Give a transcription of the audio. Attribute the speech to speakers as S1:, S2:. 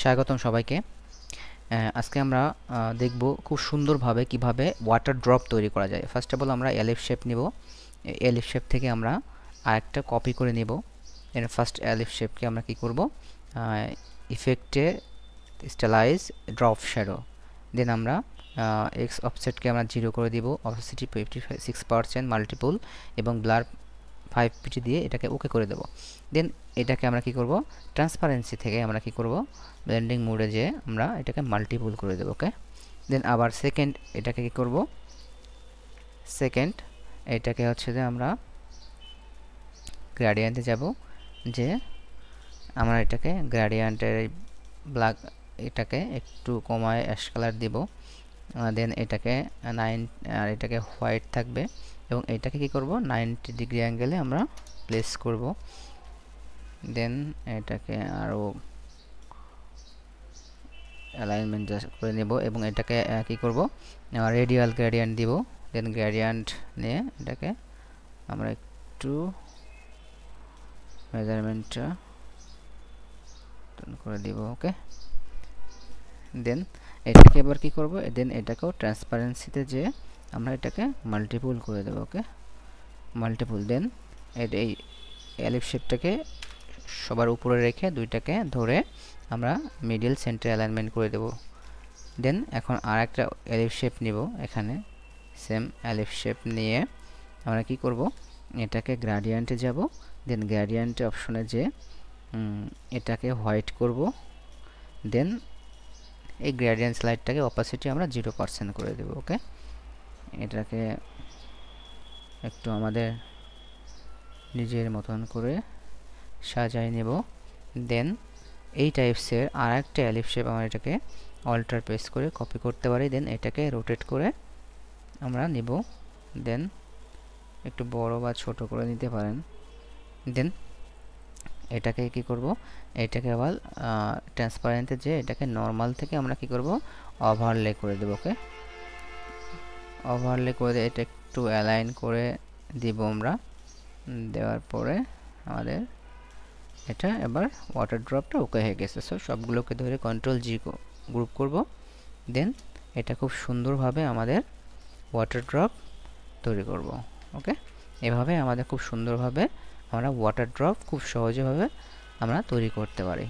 S1: স্বাগতম সবাইকে। আজকে আমরা দেখব খুব সুন্দরভাবে কিভাবে ওয়াটার ড্রপ তৈরি করা যায়। ফার্স্ট অফ অল আমরা এলিফ শেপ নিব। এলিফ শেপ থেকে আমরা আরেকটা কপি করে নেব। এর ফার্স্ট এলিফ শেপকে আমরা কি করব, ইফেক্টে স্টাইলাইজ ড্রপ শ্যাডো, দেন আমরা এক্স অফসেটকে আমরা 0 করে দিব, অপসিটি 56% মাল্টিপল এবং ব্লার 5 দিয়ে এটাকে ওকে করে দেব। দেন এটাকে আমরা কি করব, ট্রান্সপারেন্সি থেকে আমরা কি করব, ব্লেন্ডিং মোডে যে আমরা এটাকে মাল্টিপল করে দেব। ওকে, দেন আবার সেকেন্ড এটাকে কি করব, সেকেন্ড এটাকে হচ্ছে যে আমরা গ্রেডিয়েন্টে যাব, যে আমরা এটাকে গ্রেডিয়েন্টের ব্ল্যাক এটাকে একটু কমায় অ্যাশ কালার দিব। দেন এটাকে 9 আর এটাকে হোয়াইট থাকবে এবং এটাকে কি করব 90 ডিগ্রি অ্যাঙ্গেলে আমরা প্লেস করব। দেন এটাকে আরও অ্যালাইনমেন্ট জাস্ট করে নেব এবং এটাকে কি করব, রেডিয়াল গ্রেডিয়েন্ট দিব। দেন গ্রেডিয়েন্ট নিয়ে এটাকে আমরা একটু মেজারমেন্টটা করে দিব। ওকে, দেন এটাকে এবার কি করব, দেন এটাকেও ট্রান্সপারেন্সিতে যে আমরা এটাকে মাল্টিপল করে দেব। ওকে, মাল্টিপল। দেন এই এলিপ শেপটাকে সবার উপরে রেখে দুইটাকে ধরে আমরা মিডল সেন্টার অ্যালাইনমেন্ট করে দেব। দেন এখন আর একটা এলিপ শেপ নিব, এখানে সেম এলিপ শেপ নিয়ে আমরা কি করব, এটাকে গ্রেডিয়েন্টে যাব। দেন গ্রেডিয়েন্ট অপশনে যে এটাকে হোয়াইট করব। দেন এই গ্রেডিয়েন্ট স্লাইডটাকে অপাসিটি আমরা 0% করে দেব। ওকে, এটাকে একটু আমাদের নিজের মতন করে সাজাই নেব। দেন এই টাইপসের আর একটা এলিপ শেপ আমরা এটাকে অল্টার প্রেস করে কপি করতে পারি। দেন এটাকে রোটেট করে আমরা নিব। দেন একটু বড় বা ছোট করে নিতে পারেন। দেন এটাকে কি করব, এটাকে আবার ট্রান্সপারেন্টে যে এটাকে নর্মাল থেকে আমরা কি করব, ওভারলে করে দেব। ওকে, ওভারলে করে এটা একটু অ্যালাইন করে দিব আমরা। দেওয়ার পরে আমাদের এটা এবার ওয়াটার ড্রপটা ওকে হয়ে গেছে। সো সবগুলোকে ধরে কন্ট্রোল জি গ্রুপ করব। দেন এটা খুব সুন্দরভাবে আমাদের ওয়াটার ড্রপ তৈরি করব। ওকে, এভাবে আমাদের খুব সুন্দরভাবে আমরা ওয়াটার ড্রপ খুব সহজভাবে আমরা তৈরি করতে পারি।